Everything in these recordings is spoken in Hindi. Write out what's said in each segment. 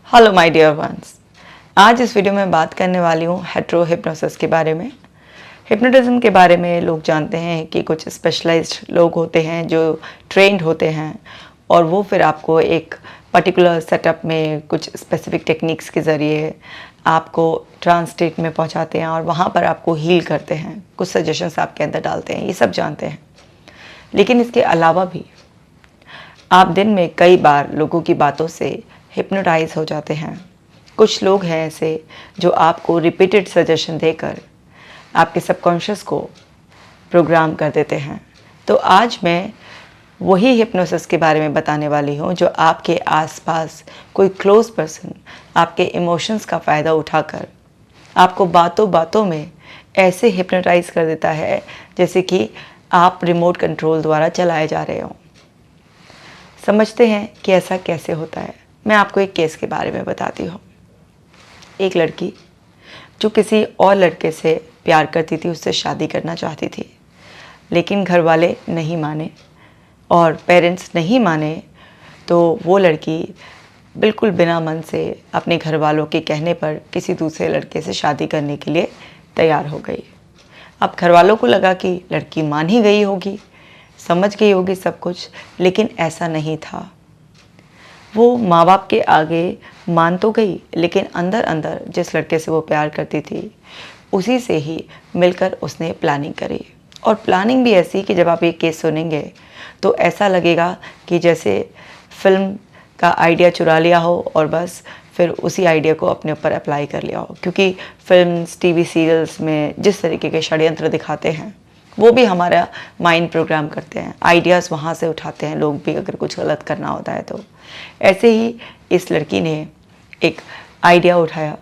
Hello my dear ones. आज इस वीडियो में बात करने वाली हूँ हेटेरो हिप्नोसिस के बारे में। हिप्नोटिज्म के बारे में लोग जानते हैं कि कुछ स्पेशलाइज्ड लोग होते हैं जो ट्रेंड होते हैं और वो फिर आपको एक पर्टिकुलर सेटअप में कुछ स्पेसिफिक टेक्निक्स के ज़रिए आपको ट्रांस स्टेट में पहुंचाते हैं और वहाँ पर आपको हील करते हैं, कुछ सजेशंस आपके अंदर डालते हैं, ये सब जानते हैं। लेकिन इसके अलावा भी आप दिन में कई बार लोगों की बातों से हिप्नोटाइज हो जाते हैं। कुछ लोग हैं ऐसे जो आपको रिपीटेड सजेशन देकर आपके सबकॉन्शियस को प्रोग्राम कर देते हैं। तो आज मैं वही हिप्नोसिस के बारे में बताने वाली हूँ जो आपके आसपास कोई क्लोज पर्सन आपके इमोशंस का फ़ायदा उठाकर आपको बातों बातों में ऐसे हिप्नोटाइज कर देता है जैसे कि आप रिमोट कंट्रोल द्वारा चलाए जा रहे हों। समझते हैं कि ऐसा कैसे होता है। मैं आपको एक केस के बारे में बताती हूँ। एक लड़की जो किसी और लड़के से प्यार करती थी, उससे शादी करना चाहती थी, लेकिन घर वाले नहीं माने और पेरेंट्स नहीं माने, तो वो लड़की बिल्कुल बिना मन से अपने घर वालों के कहने पर किसी दूसरे लड़के से शादी करने के लिए तैयार हो गई। अब घर वालों को लगा कि लड़की मान ही गई होगी, समझ गई होगी सब कुछ, लेकिन ऐसा नहीं था। वो माँ बाप के आगे मान तो गई, लेकिन अंदर अंदर जिस लड़के से वो प्यार करती थी उसी से ही मिलकर उसने प्लानिंग करी। और प्लानिंग भी ऐसी कि जब आप ये केस सुनेंगे तो ऐसा लगेगा कि जैसे फिल्म का आइडिया चुरा लिया हो और बस फिर उसी आइडिया को अपने ऊपर अप्लाई कर लिया हो। क्योंकि फिल्म्स, टीवी सीरियल्स में जिस तरीके के षड्यंत्र दिखाते हैं वो भी हमारा माइंड प्रोग्राम करते हैं, आइडियाज़ वहाँ से उठाते हैं लोग भी, अगर कुछ गलत करना होता है तो। ऐसे ही इस लड़की ने एक आइडिया उठाया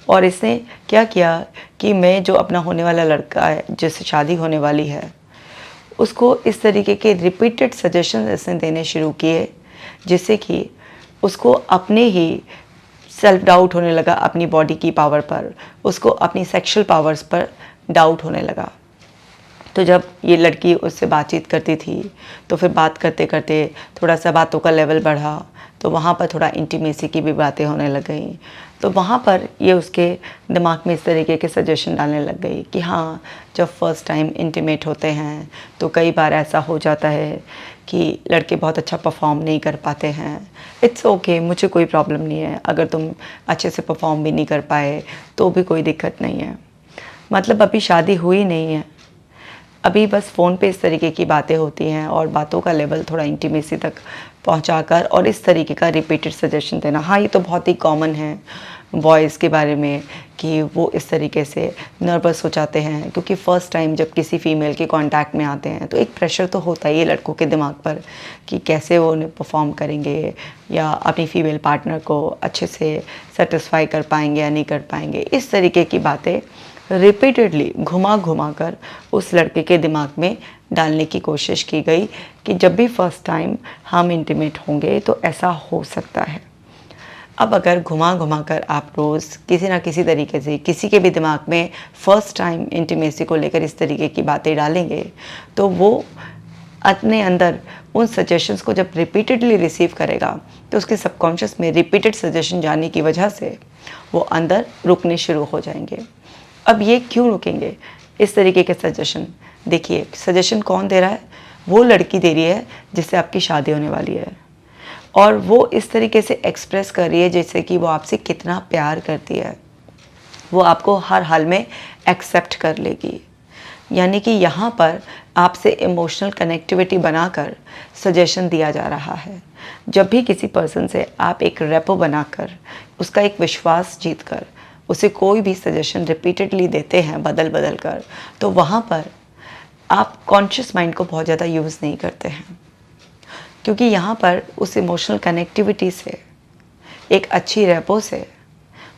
और इसने क्या किया कि मैं जो अपना होने वाला लड़का है, जिससे शादी होने वाली है, उसको इस तरीके के रिपीटेड सजेशन इसने देने शुरू किए जिससे कि उसको अपने ही सेल्फ डाउट होने लगा, अपनी बॉडी की पावर पर, उसको अपनी सेक्सुअल पावर्स पर डाउट होने लगा। तो जब ये लड़की उससे बातचीत करती थी तो फिर बात करते करते थोड़ा सा बातों का लेवल बढ़ा, तो वहाँ पर थोड़ा इंटीमेसी की भी बातें होने लग गई। तो वहाँ पर ये उसके दिमाग में इस तरीके के सजेशन डालने लग गई कि हाँ, जब फर्स्ट टाइम इंटीमेट होते हैं तो कई बार ऐसा हो जाता है कि लड़के बहुत अच्छा परफॉर्म नहीं कर पाते हैं। इट्स ओके, मुझे कोई प्रॉब्लम नहीं है, अगर तुम अच्छे से परफॉर्म भी नहीं कर पाए तो भी कोई दिक्कत नहीं है। मतलब अभी शादी हुई नहीं है, अभी बस फ़ोन पे इस तरीके की बातें होती हैं और बातों का लेवल थोड़ा इंटीमेसी तक पहुंचाकर और इस तरीके का रिपीटेड सजेशन देना। हाँ, ये तो बहुत ही कॉमन है बॉयज़ के बारे में कि वो इस तरीके से नर्वस हो जाते हैं, क्योंकि फ़र्स्ट टाइम जब किसी फ़ीमेल के कांटेक्ट में आते हैं तो एक प्रेशर तो होता ही है लड़कों के दिमाग पर कि कैसे वो उन्हें परफॉर्म करेंगे या अपनी फ़ीमेल पार्टनर को अच्छे से सेटिस्फाई कर पाएंगे या नहीं कर पाएंगे। इस तरीके की बातें रिपीटेडली घुमा घुमा कर उस लड़के के दिमाग में डालने की कोशिश की गई कि जब भी फर्स्ट टाइम हम इंटीमेट होंगे तो ऐसा हो सकता है। अब अगर घुमा घुमा कर आप रोज़ किसी ना किसी तरीके से किसी के भी दिमाग में फ़र्स्ट टाइम इंटीमेसी को लेकर इस तरीके की बातें डालेंगे तो वो अपने अंदर उन सजेशंस को जब रिपीटेडली रिसीव करेगा तो उसके सबकॉन्शियस में रिपीटेड सजेशन जाने की वजह से वो अंदर रुकने शुरू हो जाएंगे। अब ये क्यों रुकेंगे इस तरीके के सजेशन? देखिए, सजेशन कौन दे रहा है? वो लड़की दे रही है जिससे आपकी शादी होने वाली है और वो इस तरीके से एक्सप्रेस कर रही है जैसे कि वो आपसे कितना प्यार करती है, वो आपको हर हाल में एक्सेप्ट कर लेगी। यानी कि यहाँ पर आपसे इमोशनल कनेक्टिविटी बनाकर सजेशन दिया जा रहा है। जब भी किसी पर्सन से आप एक रेपो बनाकर उसका एक विश्वास जीत कर उसे कोई भी सजेशन रिपीटेडली देते हैं बदल बदल कर, तो वहाँ पर आप कॉन्शियस माइंड को बहुत ज़्यादा यूज़ नहीं करते हैं, क्योंकि यहाँ पर उस इमोशनल कनेक्टिविटी से, एक अच्छी रेपो से,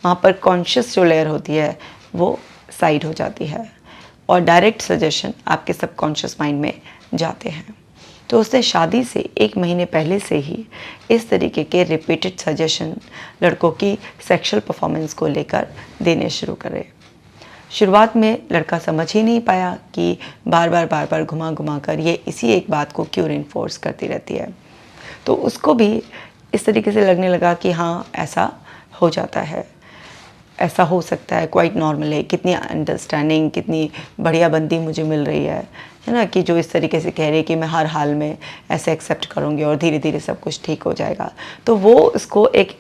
वहाँ पर कॉन्शियस जो लेयर होती है वो साइड हो जाती है और डायरेक्ट सजेशन आपके सबकॉन्शियस माइंड में जाते हैं। तो उसने शादी से 1 महीने पहले से ही इस तरीके के रिपीटेड सजेशन लड़कों की सेक्सुअल परफॉर्मेंस को लेकर देने शुरू करे। शुरुआत में लड़का समझ ही नहीं पाया कि बार बार घुमा घुमा कर ये इसी एक बात को क्यों रिइंफोर्स करती रहती है। तो उसको भी इस तरीके से लगने लगा कि हाँ ऐसा हो जाता है, ऐसा हो सकता है, क्वाइट नॉर्मल है। कितनी अंडरस्टैंडिंग, कितनी बढ़िया बंदी मुझे मिल रही है ना, कि जो इस तरीके से कह रही है कि मैं हर हाल में ऐसे एक्सेप्ट करूँगी और धीरे धीरे सब कुछ ठीक हो जाएगा। तो वो उसको एक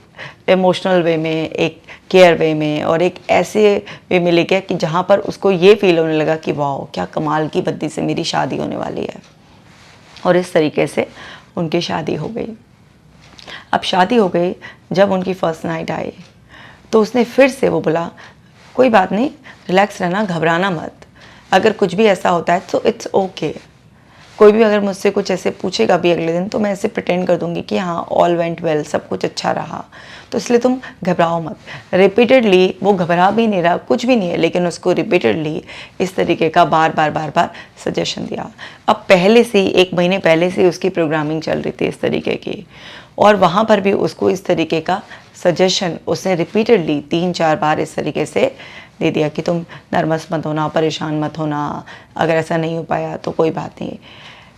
इमोशनल वे में, एक केयर वे में और एक ऐसे वे में ले गया कि जहाँ पर उसको ये फील होने लगा कि वाह क्या कमाल की बंदी से मेरी शादी होने वाली है। और इस तरीके से उनकी शादी हो गई। अब शादी हो गई, जब उनकी फर्स्ट नाइट आई तो उसने फिर से वो बोला कोई बात नहीं, रिलैक्स रहना, घबराना मत, अगर कुछ भी ऐसा होता है तो इट्स ओके। कोई भी अगर मुझसे कुछ ऐसे पूछेगा भी अगले दिन तो मैं ऐसे प्रिटेंड कर दूंगी कि हाँ ऑल वेंट वेल, सब कुछ अच्छा रहा, तो इसलिए तुम घबराओ मत। रिपीटेडली वो घबरा भी नहीं रहा, कुछ भी नहीं है, लेकिन उसको रिपीटेडली इस तरीके का बार बार सजेशन दिया। अब पहले से ही 1 महीने पहले से उसकी प्रोग्रामिंग चल रही थी इस तरीके की, और वहाँ पर भी उसको इस तरीके का सजेशन उसने रिपीटेडली 3-4 बार इस तरीके से दे दिया कि तुम नर्वस मत होना, परेशान मत होना, अगर ऐसा नहीं हो पाया तो कोई बात नहीं।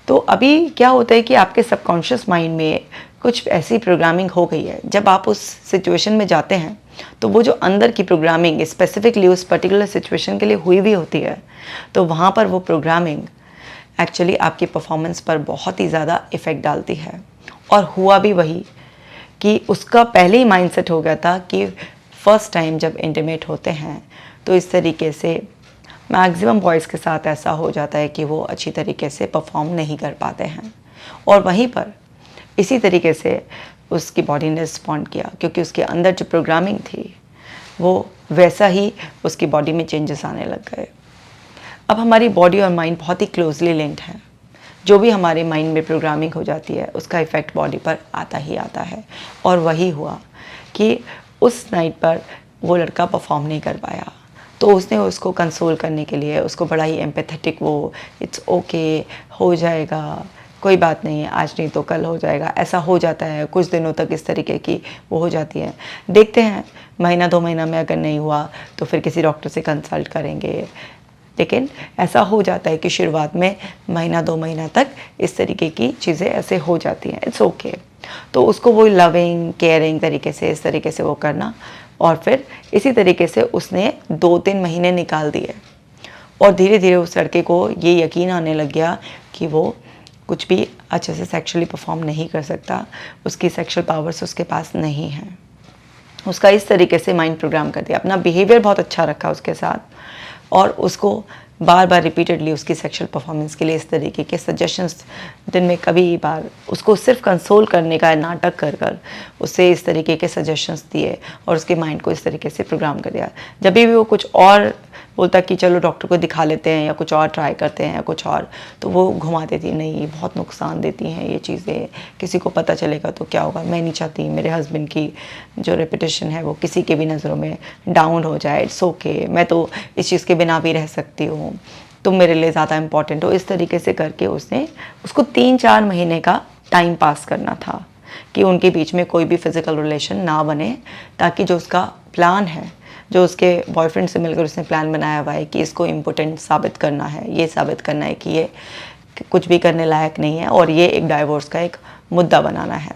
तो अभी क्या होता है कि आपके सबकॉन्शियस माइंड में कुछ ऐसी प्रोग्रामिंग हो गई है, जब आप उस सिचुएशन में जाते हैं तो वो जो अंदर की प्रोग्रामिंग स्पेसिफिकली उस पर्टिकुलर सिचुएशन के लिए हुई भी होती है, तो वहाँ पर वो प्रोग्रामिंग एक्चुअली आपकी परफॉर्मेंस पर बहुत ही ज़्यादा इफ़ेक्ट डालती है। और हुआ भी वही कि उसका पहले ही माइंडसेट हो गया था कि फर्स्ट टाइम जब इंटीमेट होते हैं तो इस तरीके से मैक्सिमम बॉयज़ के साथ ऐसा हो जाता है कि वो अच्छी तरीके से परफॉर्म नहीं कर पाते हैं। और वहीं पर इसी तरीके से उसकी बॉडी ने रिस्पॉन्ड किया, क्योंकि उसके अंदर जो प्रोग्रामिंग थी वो वैसा ही उसकी बॉडी में चेंजेस आने लग गए। अब हमारी बॉडी और माइंड बहुत ही क्लोजली लिंक्ड है। जो भी हमारे माइंड में प्रोग्रामिंग हो जाती है उसका इफ़ेक्ट बॉडी पर आता ही आता है। और वही हुआ कि उस नाइट पर वो लड़का परफॉर्म नहीं कर पाया, तो उसने उसको कंसोल करने के लिए उसको बड़ा ही एम्पैथेटिक, वो इट्स ओके, हो जाएगा, कोई बात नहीं, आज नहीं तो कल हो जाएगा, ऐसा हो जाता है, कुछ दिनों तक इस तरीके की वो हो जाती है, देखते हैं महीना 2 महीना में अगर नहीं हुआ तो फिर किसी डॉक्टर से कंसल्ट करेंगे। लेकिन ऐसा हो जाता है कि शुरुआत में महीना 2 महीना तक इस तरीके की चीज़ें ऐसे हो जाती हैं, इट्स ओके। तो उसको वो लविंग केयरिंग तरीके से इस तरीके से वो करना, और फिर इसी तरीके से उसने 2-3 महीने निकाल दिए। और धीरे धीरे उस लड़के को ये यकीन आने लग गया कि वो कुछ भी अच्छे से सेक्सुअली परफॉर्म नहीं कर सकता, उसकी सेक्सुअल पावर्स उसके पास नहीं हैं। उसका इस तरीके से माइंड प्रोग्राम कर दिया, अपना बिहेवियर बहुत अच्छा रखा उसके साथ, और उसको बार बार रिपीटेडली उसकी सेक्सुअल परफॉर्मेंस के लिए इस तरीके के सजेशंस, दिन में कभी बार उसको सिर्फ कंसोल करने का नाटक कर कर उससे इस तरीके के सजेशंस दिए और उसके माइंड को इस तरीके से प्रोग्राम कर दिया। जब भी वो कुछ और बोलता कि चलो डॉक्टर को दिखा लेते हैं या कुछ और ट्राई करते हैं या कुछ और, तो वो घुमा देती, नहीं बहुत नुकसान देती हैं ये चीज़ें, किसी को पता चलेगा तो क्या होगा, मैं नहीं चाहती मेरे हस्बैंड की जो रेपुटेशन है वो किसी के भी नज़रों में डाउन हो जाए, इट्स ओके, मैं तो इस चीज़ के बिना भी रह सकती हूँ, तुम मेरे लिए ज़्यादा इम्पॉर्टेंट हो। इस तरीके से करके उसने उसको 3-4 महीने का टाइम पास करना था कि उनके बीच में कोई भी फिज़िकल रिलेशन ना बने, ताकि जो उसका प्लान है, जो उसके बॉयफ्रेंड से मिलकर उसने प्लान बनाया हुआ है कि इसको इम्पोर्टेंट साबित करना है, ये साबित करना है कि ये कुछ भी करने लायक नहीं है और ये एक डाइवोर्स का एक मुद्दा बनाना है।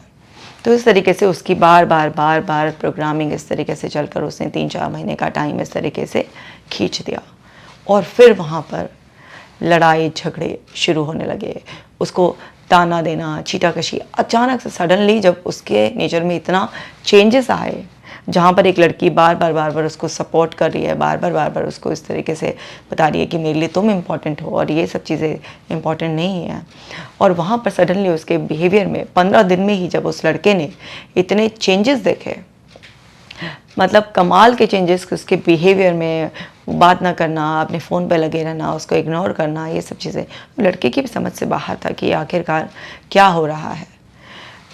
तो इस तरीके से उसकी बार बार प्रोग्रामिंग इस तरीके से चलकर उसने 3-4 महीने का टाइम इस तरीके से खींच दिया। और फिर वहाँ पर लड़ाई झगड़े शुरू होने लगे, उसको ताना देना, चीटाकशी। अचानक से सडनली जब उसके नेचर में इतना चेंजेस आए, जहाँ पर एक लड़की बार बार उसको सपोर्ट कर रही है, बार बार उसको इस तरीके से बता रही है कि मेरे लिए तुम इम्पॉर्टेंट हो और ये सब चीज़ें इम्पॉर्टेंट नहीं है, और वहाँ पर सडनली उसके बिहेवियर में 15 दिन में ही जब उस लड़के ने इतने चेंजेस देखे, मतलब कमाल के चेंजेस, उसके बिहेवियर में, बात ना करना, अपने फ़ोन पे लगे रहना, उसको इग्नोर करना, ये सब चीज़ें लड़के की भी समझ से बाहर था कि आखिरकार क्या हो रहा है।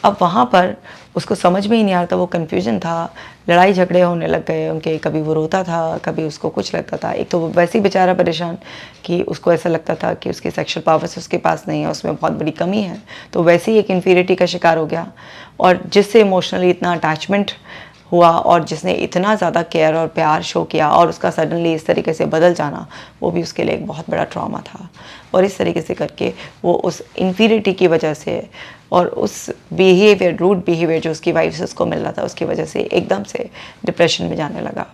अब वहाँ पर उसको समझ में ही नहीं आ रहा था, वो कन्फ्यूजन था, लड़ाई झगड़े होने लग गए उनके, कभी वो रोता था, कभी उसको कुछ लगता था। एक तो वो वैसे ही बेचारा परेशान कि उसको ऐसा लगता था कि उसके सेक्सुअल पावर्स उसके पास नहीं है, उसमें बहुत बड़ी कमी है, तो वैसे ही एक इन्फीरियरिटी का शिकार हो गया, और जिससे इमोशनली इतना अटैचमेंट हुआ और जिसने इतना ज़्यादा केयर और प्यार शो किया, और उसका सडनली इस तरीके से बदल जाना, वो भी उसके लिए एक बहुत बड़ा ट्रॉमा था। और इस तरीके से करके वो उस इन्फीरियरिटी की वजह से और उस बिहेवियर, रूड बिहेवियर जो उसकी वाइफ से उसको मिल रहा था, उसकी वजह से एकदम से डिप्रेशन में जाने लगा।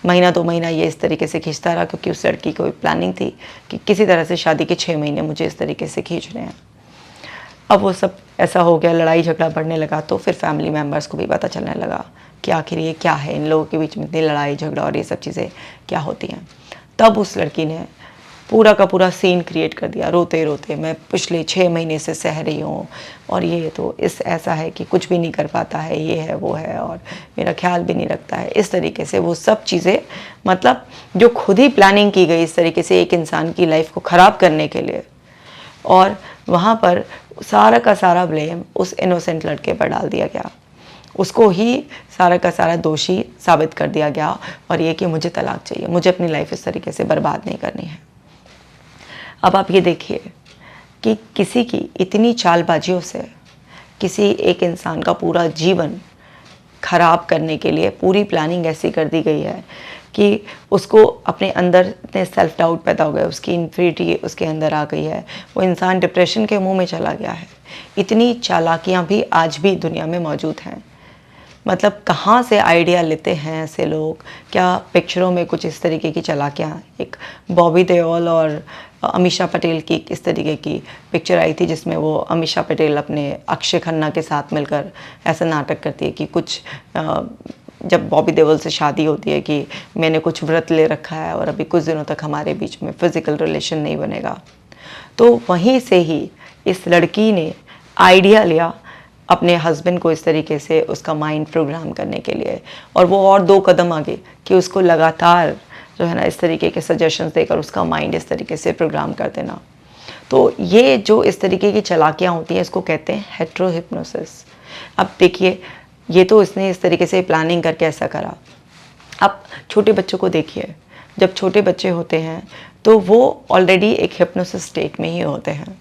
महीना 2 महीना ये इस तरीके से खींचता रहा, क्योंकि उस लड़की को प्लानिंग थी कि किसी तरह से शादी के 6 महीने मुझे इस तरीके से खींचने हैं। अब वो सब ऐसा हो गया, लड़ाई झगड़ा बढ़ने लगा, तो फिर फैमिली मेम्बर्स को भी पता चलने लगा कि आखिर ये क्या है, इन लोगों के बीच में इतनी लड़ाई झगड़ा और ये सब चीज़ें क्या होती हैं। तब उस लड़की ने पूरा का पूरा सीन क्रिएट कर दिया, रोते रोते मैं पिछले 6 महीने से सह रही हूँ और ये तो इस ऐसा है कि कुछ भी नहीं कर पाता है, ये है वो है और मेरा ख्याल भी नहीं रखता है। इस तरीके से वो सब चीज़ें, मतलब जो खुद ही प्लानिंग की गई इस तरीके से एक इंसान की लाइफ को ख़राब करने के लिए, और वहाँ पर सारा का सारा ब्लेम उस इनोसेंट लड़के पर डाल दिया गया। उसको ही सारा का सारा दोषी साबित कर दिया गया, और ये कि मुझे तलाक चाहिए, मुझे अपनी लाइफ इस तरीके से बर्बाद नहीं करनी है। अब आप ये देखिए कि किसी की इतनी चालबाजियों से किसी एक इंसान का पूरा जीवन खराब करने के लिए पूरी प्लानिंग ऐसी कर दी गई है कि उसको अपने अंदर इतने सेल्फ डाउट पैदा हो गए, उसकी इन्फिनिटी उसके अंदर आ गई है, वो इंसान डिप्रेशन के मुंह में चला गया है। इतनी चालाकियां भी आज भी दुनिया में मौजूद हैं। मतलब कहाँ से आइडिया लेते हैं ऐसे लोग, क्या पिक्चरों में कुछ इस तरीके की चालाकियाँ। एक बॉबी देओल और अमीषा पटेल की इस तरीके की पिक्चर आई थी, जिसमें वो अमीषा पटेल अपने अक्षय खन्ना के साथ मिलकर ऐसा नाटक करती है कि कुछ जब बॉबी देओल से शादी होती है कि मैंने कुछ व्रत ले रखा है और अभी कुछ दिनों तक हमारे बीच में फ़िज़िकल रिलेशन नहीं बनेगा। तो वहीं से ही इस लड़की ने आइडिया लिया अपने हस्बैंड को इस तरीके से उसका माइंड प्रोग्राम करने के लिए, और वो और 2 कदम आगे कि उसको लगातार जो है ना इस तरीके के सजेशंस देकर उसका माइंड इस तरीके से प्रोग्राम कर देना। तो ये जो इस तरीके की चालाकियाँ होती हैं, इसको कहते हैं हेट्रो हिप्नोसिस। अब देखिए, ये तो इसने इस तरीके से प्लानिंग करके ऐसा करा। अब छोटे बच्चों को देखिए, जब छोटे बच्चे होते हैं तो वो ऑलरेडी एक हिप्नोसिस स्टेट में ही होते हैं,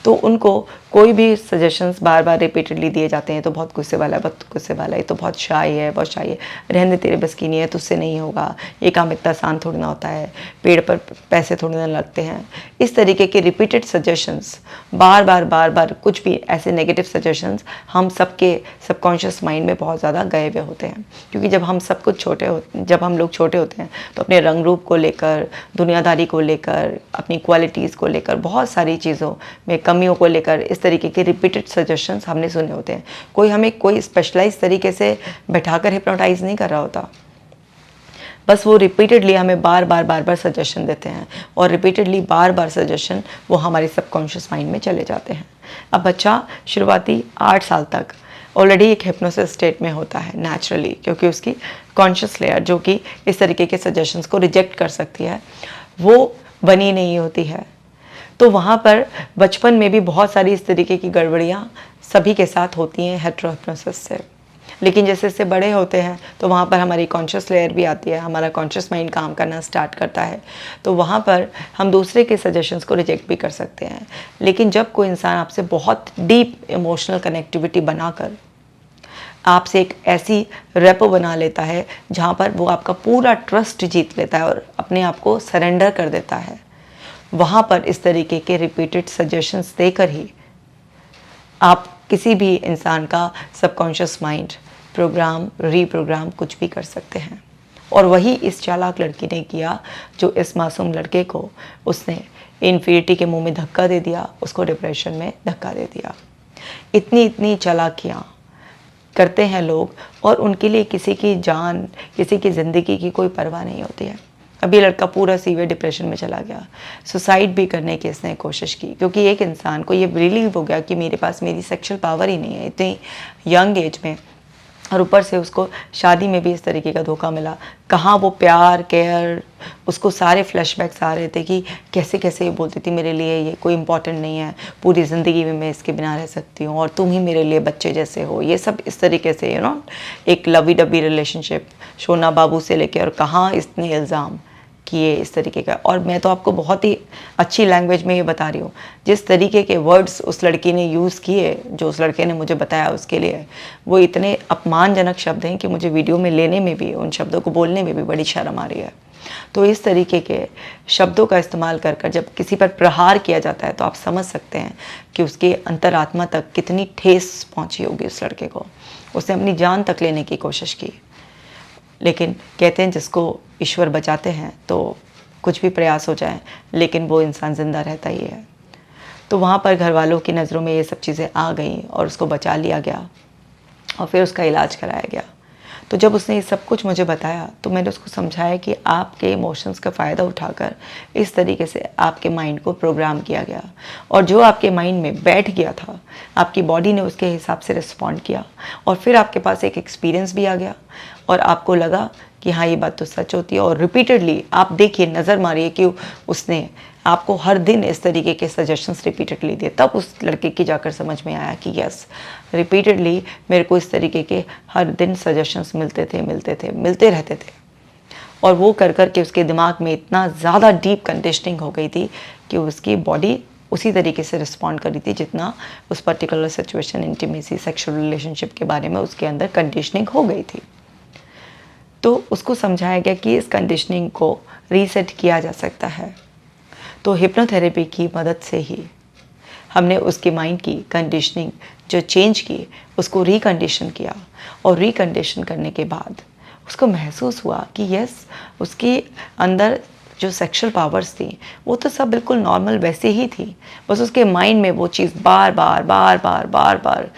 तो उनको कोई भी सजेशंस बार बार रिपीटेडली दिए जाते हैं तो बहुत गुस्से वाला है, बहुत गुस्से वाला है, ये तो बहुत शाय है, बहुत शाय है, रहने तेरे बस की नहीं है, तुझसे नहीं होगा, ये काम इतना आसान थोड़ी ना होता है, पेड़ पर पैसे थोड़ी ना लगते हैं। इस तरीके के रिपीटेड सजेशंस, बार बार कुछ भी ऐसे नेगेटिव सजेशंस हम सबके सबकॉन्शियस माइंड में बहुत ज़्यादा गए हुए होते हैं। क्योंकि जब हम सब कुछ जब हम लोग छोटे होते हैं तो अपने रंग रूप को लेकर, दुनियादारी को लेकर, अपनी क्वालिटीज़ को लेकर, बहुत सारी चीज़ों में कमियों को लेकर इस तरीके के रिपीटेड सजेशंस हमने सुने होते हैं। कोई हमें कोई स्पेशलाइज तरीके से बैठाकर हिप्नोटाइज नहीं कर रहा होता, बस वो रिपीटेडली हमें बार बार सजेशन देते हैं, और रिपीटेडली बार सजेशन वो हमारे सबकॉन्शियस माइंड में चले जाते हैं। अब बच्चा शुरुआती 8 साल तक ऑलरेडी एक हिप्नोसिस स्टेट में होता है नेचुरली, क्योंकि उसकी कॉन्शियस लेयर जो कि इस तरीके के सजेशंस को रिजेक्ट कर सकती है वो बनी नहीं होती है। तो वहाँ पर बचपन में भी बहुत सारी इस तरीके की गड़बड़ियाँ सभी के साथ होती हैं हेट्रो हिप्नोसिस से। लेकिन जैसे जैसे बड़े होते हैं तो वहाँ पर हमारी कॉन्शियस लेयर भी आती है, हमारा कॉन्शियस माइंड काम करना स्टार्ट करता है, तो वहाँ पर हम दूसरे के सजेशंस को रिजेक्ट भी कर सकते हैं। लेकिन जब कोई इंसान आपसे बहुत डीप इमोशनल कनेक्टिविटी बनाकर आपसे एक ऐसी रेपो बना लेता है जहाँ पर वो आपका पूरा ट्रस्ट जीत लेता है और अपने आप को सरेंडर कर देता है, वहाँ पर इस तरीके के रिपीटेड सजेशंस देकर ही आप किसी भी इंसान का सबकॉन्शियस माइंड प्रोग्राम, रीप्रोग्राम कुछ भी कर सकते हैं। और वही इस चालाक लड़की ने किया, जो इस मासूम लड़के को उसने इन्फिनिटी के मुंह में धक्का दे दिया, उसको डिप्रेशन में धक्का दे दिया। इतनी चालाकियाँ करते हैं लोग, और उनके लिए किसी की जान, किसी की ज़िंदगी की कोई परवाह नहीं होती है। अभी लड़का पूरा सीवियर डिप्रेशन में चला गया, सुसाइड भी करने की इसने कोशिश की, क्योंकि एक इंसान को ये रिलीव हो गया कि मेरे पास मेरी सेक्सुअल पावर ही नहीं है इतनी यंग एज में, और ऊपर से उसको शादी में भी इस तरीके का धोखा मिला। कहाँ वो प्यार, केयर, उसको सारे फ्लैशबैक्स आ रहे थे कि कैसे कैसे ये बोलती थी मेरे लिए ये कोई इम्पोर्टेंट नहीं है, पूरी ज़िंदगी में मैं इसके बिना रह सकती हूँ और तुम ही मेरे लिए बच्चे जैसे हो, ये सब इस तरीके से एक लवी डबी रिलेशनशिप, सोना बाबू से लेके, और कहाँ इतने इल्ज़ाम, कि ये इस तरीके का। और मैं तो आपको बहुत ही अच्छी लैंग्वेज में ये बता रही हूँ, जिस तरीके के वर्ड्स उस लड़की ने यूज़ किए, जो उस लड़के ने मुझे बताया उसके लिए, वो इतने अपमानजनक शब्द हैं कि मुझे वीडियो में लेने में भी, उन शब्दों को बोलने में भी बड़ी शर्म आ रही है। तो इस तरीके के शब्दों का इस्तेमाल कर कर जब किसी पर प्रहार किया जाता है तो आप समझ सकते हैं कि उसके अंतरात्मा तक कितनी ठेस पहुंची होगी उस लड़के को। उसने अपनी जान तक लेने की कोशिश की, लेकिन कहते हैं जिसको ईश्वर बचाते हैं तो कुछ भी प्रयास हो जाए लेकिन वो इंसान ज़िंदा रहता ही है। तो वहाँ पर घर वालों की नज़रों में ये सब चीज़ें आ गई और उसको बचा लिया गया और फिर उसका इलाज कराया गया। तो जब उसने ये सब कुछ मुझे बताया तो मैंने उसको समझाया कि आपके इमोशंस का फ़ायदा उठाकर इस तरीके से आपके माइंड को प्रोग्राम किया गया, और जो आपके माइंड में बैठ गया था आपकी बॉडी ने उसके हिसाब से रिस्पॉन्ड किया, और फिर आपके पास एक एक्सपीरियंस भी आ गया और आपको लगा कि हाँ ये बात तो सच होती है। और रिपीटेडली आप देखिए, नज़र मारिए कि उसने आपको हर दिन इस तरीके के सजेशंस रिपीटेडली दिए, तब उस लड़के की जाकर समझ में आया कि यस, रिपीटेडली मेरे को इस तरीके के हर दिन सजेशंस मिलते रहते थे। और वो कर कर के उसके दिमाग में इतना ज़्यादा डीप कंडीशनिंग हो गई थी कि उसकी बॉडी उसी तरीके से रिस्पॉन्ड कर रही थी जितना उस particular situation, intimacy, sexual relationship के बारे में उसके अंदर कंडीशनिंग हो गई थी। तो उसको समझाया गया कि इस कंडीशनिंग को रीसेट किया जा सकता है। तो हिप्नोथेरेपी की मदद से ही हमने उसके माइंड की कंडीशनिंग जो चेंज की उसको रिकंडीशन किया, और रिकंडीशन करने के बाद उसको महसूस हुआ कि यस, उसके अंदर जो सेक्सुअल पावर्स थी वो तो सब बिल्कुल नॉर्मल वैसे ही थी, बस उसके माइंड में वो चीज़ बार बार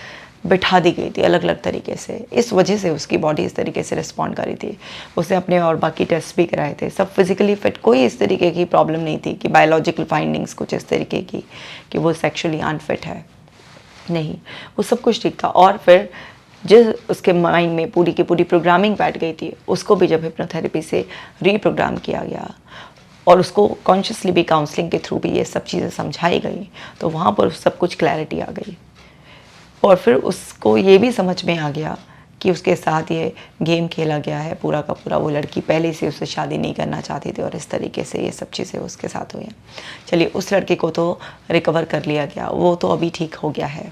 बिठा दी गई थी अलग अलग तरीके से। इस वजह से उसकी बॉडी इस तरीके से रिस्पॉन्ड कर रही थी। उसने अपने और बाकी टेस्ट भी कराए थे, सब फिजिकली फिट, कोई इस तरीके की प्रॉब्लम नहीं थी कि बायोलॉजिकल फाइंडिंग्स कुछ इस तरीके की कि वो सेक्सुअली अनफिट है, नहीं, वो सब कुछ ठीक था। और फिर जिस उसके माइंड में पूरी की पूरी प्रोग्रामिंग बैठ गई थी, उसको भी जब हिप्नोथेरेपी से रीप्रोग्राम किया गया और उसको कॉन्शियसली भी काउंसलिंग के थ्रू भी ये सब चीज़ें समझाई गई, तो वहाँ पर सब कुछ क्लैरिटी आ गई। और फिर उसको ये भी समझ में आ गया कि उसके साथ ये गेम खेला गया है पूरा का पूरा। वो लड़की पहले से उससे शादी नहीं करना चाहती थी और इस तरीके से ये सब चीज़ें उसके साथ हुई हैं। चलिए, उस लड़के को तो रिकवर कर लिया गया, वो तो अभी ठीक हो गया है,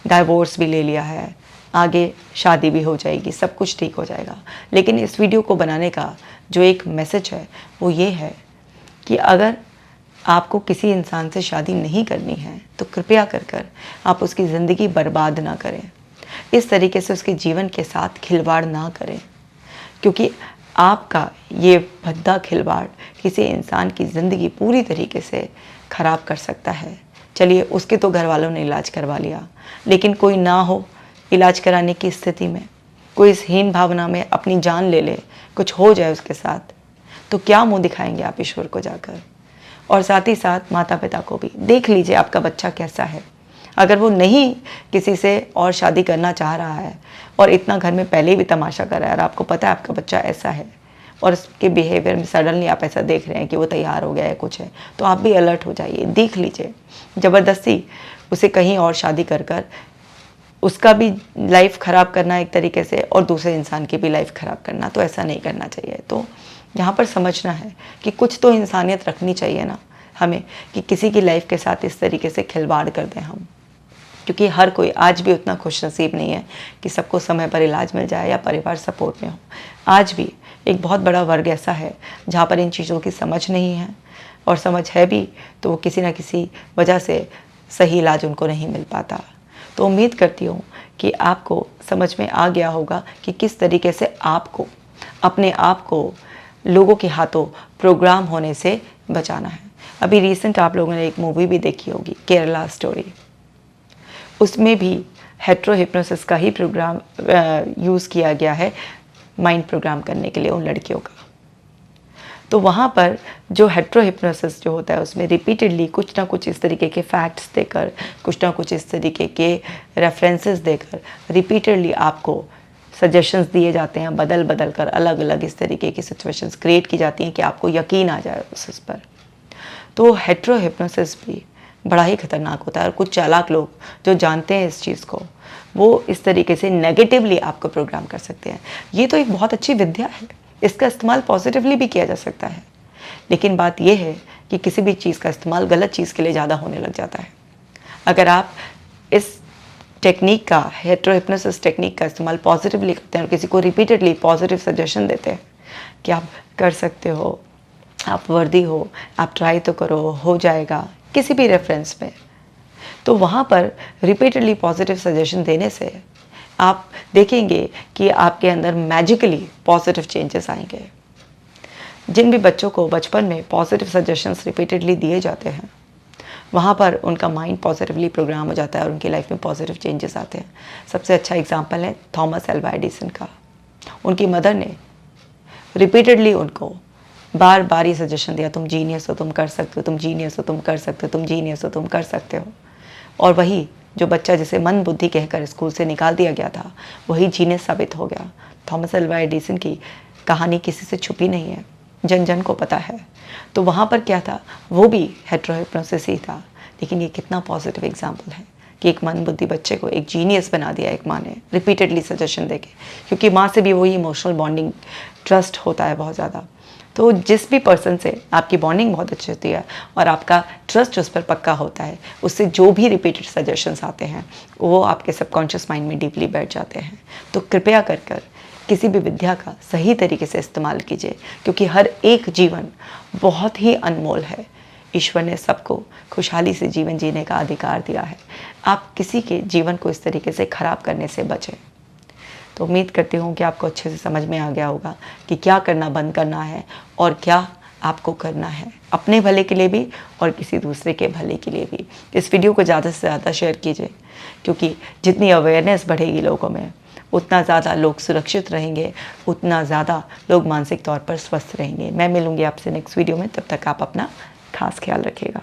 डाइवोर्स भी ले लिया है, आगे शादी भी हो जाएगी, सब कुछ ठीक हो जाएगा। लेकिन इस वीडियो को बनाने का जो एक मैसेज है वो ये है कि अगर आपको किसी इंसान से शादी नहीं करनी है तो कृपया कर कर आप उसकी ज़िंदगी बर्बाद ना करें, इस तरीके से उसके जीवन के साथ खिलवाड़ ना करें, क्योंकि आपका ये भद्दा खिलवाड़ किसी इंसान की ज़िंदगी पूरी तरीके से ख़राब कर सकता है। चलिए, उसके तो घर वालों ने इलाज करवा लिया, लेकिन कोई ना हो इलाज कराने की स्थिति में, कोई इस हीन भावना में अपनी जान ले ले, कुछ हो जाए उसके साथ, तो क्या मुंह दिखाएंगे आप ईश्वर को जाकर? और साथ ही साथ माता पिता को भी देख लीजिए आपका बच्चा कैसा है। अगर वो नहीं किसी से और शादी करना चाह रहा है और इतना घर में पहले ही भी तमाशा कर रहा है और आपको पता है आपका बच्चा ऐसा है और उसके बिहेवियर में सडनली आप ऐसा देख रहे हैं कि वो तैयार हो गया है कुछ है, तो आप भी अलर्ट हो जाइए, देख लीजिए। ज़बरदस्ती उसे कहीं और शादी कर कर उसका भी लाइफ ख़राब करना एक तरीके से और दूसरे इंसान की भी लाइफ ख़राब करना, तो ऐसा नहीं करना चाहिए। तो यहाँ पर समझना है कि कुछ तो इंसानियत रखनी चाहिए ना हमें, कि किसी की लाइफ के साथ इस तरीके से खिलवाड़ कर दें हम, क्योंकि हर कोई आज भी उतना खुशनसीब नहीं है कि सबको समय पर इलाज मिल जाए या परिवार सपोर्ट में हो। आज भी एक बहुत बड़ा वर्ग ऐसा है जहाँ पर इन चीज़ों की समझ नहीं है, और समझ है भी तो वो किसी न किसी वजह से सही इलाज उनको नहीं मिल पाता। तो उम्मीद करती हूँ कि आपको समझ में आ गया होगा कि किस तरीके से आपको अपने आप को लोगों के हाथों प्रोग्राम होने से बचाना है। अभी रिसेंट आप लोगों ने एक मूवी भी देखी होगी, केरला स्टोरी, उसमें भी हेट्रो हिप्नोसिस का ही प्रोग्राम यूज़ किया गया है माइंड प्रोग्राम करने के लिए उन लड़कियों का। तो वहाँ पर जो हेट्रो हिप्नोसिस जो होता है उसमें रिपीटेडली कुछ ना कुछ इस तरीके के फैक्ट्स देकर, कुछ ना कुछ इस तरीके के रेफरेंसेस देकर रिपीटेडली आपको सजेशंस दिए जाते हैं, बदल बदल कर अलग अलग इस तरीके की सिचुएशंस क्रिएट की जाती हैं कि आपको यकीन आ जाए उस पर। तो हेट्रो हिप्नोसिस भी बड़ा ही खतरनाक होता है, और कुछ चालाक लोग जो जानते हैं इस चीज़ को, वो इस तरीके से नेगेटिवली आपको प्रोग्राम कर सकते हैं। ये तो एक बहुत अच्छी विद्या है, इसका इस्तेमाल पॉजिटिवली भी किया जा सकता है। लेकिन बात यह है कि किसी भी चीज़ का इस्तेमाल गलत चीज़ के लिए ज़्यादा होने लग जाता है। अगर आप इस टेक्निक का, हेटेरोहिप्नोसिस टेक्निक का इस्तेमाल पॉजिटिवली करते हैं और किसी को रिपीटेडली पॉजिटिव सजेशन देते हैं कि आप कर सकते हो, आप वर्दी हो, आप ट्राई तो करो, हो जाएगा, किसी भी रेफरेंस में, तो वहाँ पर रिपीटेडली पॉजिटिव सजेशन देने से आप देखेंगे कि आपके अंदर मैजिकली पॉजिटिव चेंजेस आएंगे। जिन भी बच्चों को बचपन में पॉजिटिव सजेशंस रिपीटेडली दिए जाते हैं, वहाँ पर उनका माइंड पॉजिटिवली प्रोग्राम हो जाता है और उनकी लाइफ में पॉजिटिव चेंजेस आते हैं। सबसे अच्छा एग्जांपल है थॉमस एल्वा एडिसन का। उनकी मदर ने रिपीटेडली उनको बार बार ये सजेशन दिया, तुम जीनियस हो, तुम कर सकते हो, तुम जीनियस हो, तुम कर सकते हो, तुम जीनियस हो, तुम कर सकते हो। और वही जो बच्चा जिसे मन बुद्धि कहकर स्कूल से निकाल दिया गया था, वही जीनियस साबित हो गया। थॉमस एल्वा एडिसन की कहानी किसी से छुपी नहीं है, जन जन को पता है। तो वहाँ पर क्या था, वो भी हेटेरोहिप्नोसिस ही था, लेकिन ये कितना पॉजिटिव एग्जाम्पल है कि एक मन बुद्धि बच्चे को एक जीनियस बना दिया एक माँ ने रिपीटेडली सजेशन देके, क्योंकि माँ से भी वही इमोशनल बॉन्डिंग, ट्रस्ट होता है बहुत ज़्यादा। तो जिस भी पर्सन से आपकी बॉन्डिंग बहुत अच्छी होती है और आपका ट्रस्ट उस पर पक्का होता है, उससे जो भी रिपीटेड सजेशंस आते हैं वो आपके सबकॉन्शियस माइंड में डीपली बैठ जाते हैं। तो कृपया कर किसी भी विद्या का सही तरीके से इस्तेमाल कीजिए, क्योंकि हर एक जीवन बहुत ही अनमोल है। ईश्वर ने सबको खुशहाली से जीवन जीने का अधिकार दिया है। आप किसी के जीवन को इस तरीके से ख़राब करने से बचें। तो उम्मीद करती हूँ कि आपको अच्छे से समझ में आ गया होगा कि क्या करना बंद करना है और क्या आपको करना है, अपने भले के लिए भी और किसी दूसरे के भले के लिए भी। इस वीडियो को ज़्यादा से ज़्यादा शेयर कीजिए, क्योंकि जितनी अवेयरनेस बढ़ेगी लोगों में, उतना ज़्यादा लोग सुरक्षित रहेंगे, उतना ज़्यादा लोग मानसिक तौर पर स्वस्थ रहेंगे। मैं मिलूँगी आपसे नेक्स्ट वीडियो में, तब तक आप अपना खास ख्याल रखिएगा।